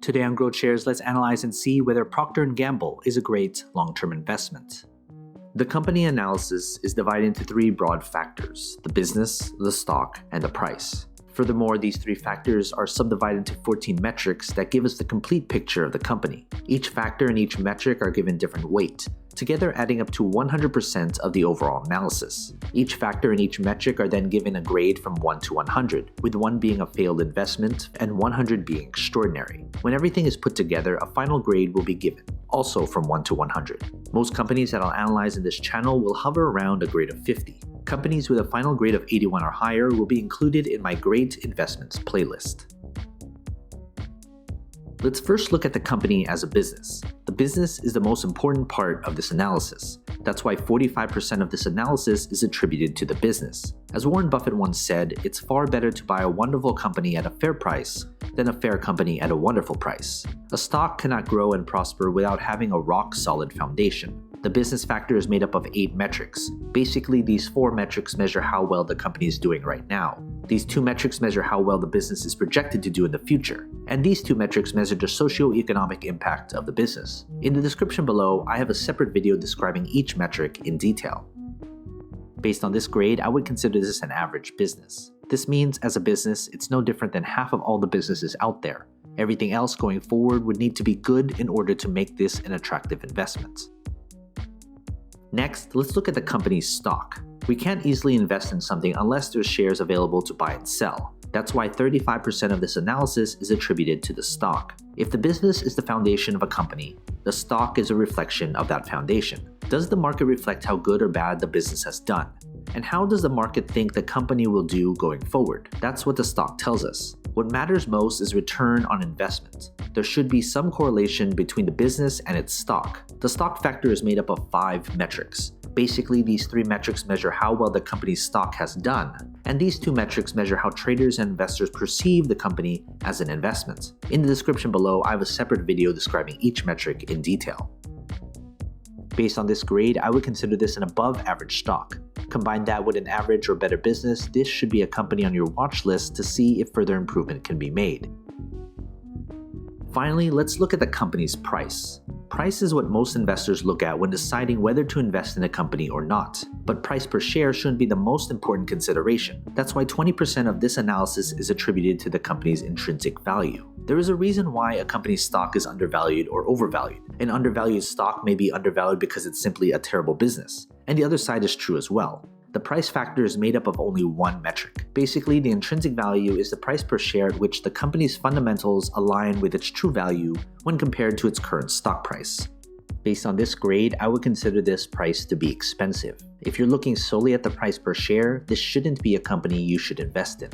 Today on GrowthShares, let's analyze and see whether Procter Gamble is a great long-term investment. The company analysis is divided into three broad factors: the business, the stock, and the price. Furthermore, these three factors are subdivided into 14 metrics that give us the complete picture of the company. Each factor and each metric are given different weight, together adding up to 100% of the overall analysis. Each factor and each metric are then given a grade from 1 to 100, with 1 being a failed investment and 100 being extraordinary. When everything is put together, a final grade will be given, also from 1 to 100. Most companies that I'll analyze in this channel will hover around a grade of 50. Companies with a final grade of 81 or higher will be included in my Great Investments playlist. Let's first look at the company as a business. The business is the most important part of this analysis. That's why 45% of this analysis is attributed to the business. As Warren Buffett once said, it's far better to buy a wonderful company at a fair price than a fair company at a wonderful price. A stock cannot grow and prosper without having a rock-solid foundation. The business factor is made up of 8 metrics. Basically, these 4 metrics measure how well the company is doing right now. These 2 metrics measure how well the business is projected to do in the future. And these 2 metrics measure the socio-economic impact of the business. In the description below, I have a separate video describing each metric in detail. Based on this grade, I would consider this an average business. This means, as a business, it's no different than half of all the businesses out there. Everything else going forward would need to be good in order to make this an attractive investment. Next, let's look at the company's stock. We can't easily invest in something unless there's shares available to buy and sell. That's why 35% of this analysis is attributed to the stock. If the business is the foundation of a company, the stock is a reflection of that foundation. Does the market reflect how good or bad the business has done? And how does the market think the company will do going forward? That's what the stock tells us. What matters most is return on investment. There should be some correlation between the business and its stock. The stock factor is made up of 5 metrics. Basically, these 3 metrics measure how well the company's stock has done, and these 2 metrics measure how traders and investors perceive the company as an investment. In the description below, I have a separate video describing each metric in detail. Based on this grade, I would consider this an above-average stock. Combine that with an average or better business, this should be a company on your watch list to see if further improvement can be made. Finally, let's look at the company's price. Price is what most investors look at when deciding whether to invest in a company or not. But price per share shouldn't be the most important consideration. That's why 20% of this analysis is attributed to the company's intrinsic value. There is a reason why a company's stock is undervalued or overvalued. An undervalued stock may be undervalued because it's simply a terrible business. And the other side is true as well. The price factor is made up of only 1 metric. Basically, the intrinsic value is the price per share at which the company's fundamentals align with its true value when compared to its current stock price. Based on this grade, I would consider this price to be expensive. If you're looking solely at the price per share, this shouldn't be a company you should invest in.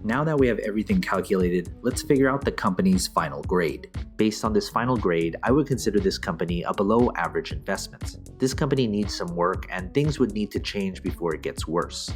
Now that we have everything calculated, let's figure out the company's final grade. Based on this final grade, I would consider this company a below-average investment. This company needs some work and things would need to change before it gets worse.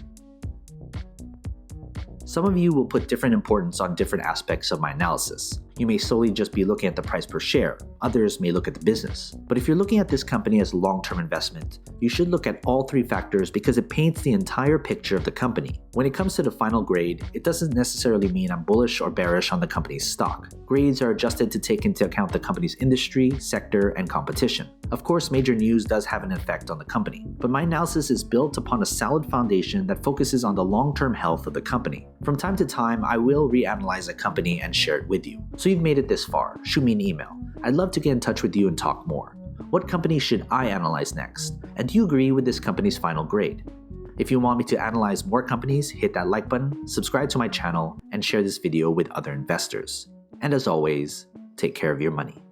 Some of you will put different importance on different aspects of my analysis. You may solely just be looking at the price per share. Others may look at the business. But if you're looking at this company as a long-term investment, you should look at all 3 factors because it paints the entire picture of the company. When it comes to the final grade, it doesn't necessarily mean I'm bullish or bearish on the company's stock. Grades are adjusted to take into account the company's industry, sector, and competition. Of course, major news does have an effect on the company, but my analysis is built upon a solid foundation that focuses on the long-term health of the company. From time to time, I will reanalyze a company and share it with you. So you've made it this far, shoot me an email. I'd love to get in touch with you and talk more. What company should I analyze next? And do you agree with this company's final grade? If you want me to analyze more companies, hit that like button, subscribe to my channel, and share this video with other investors. And as always, take care of your money.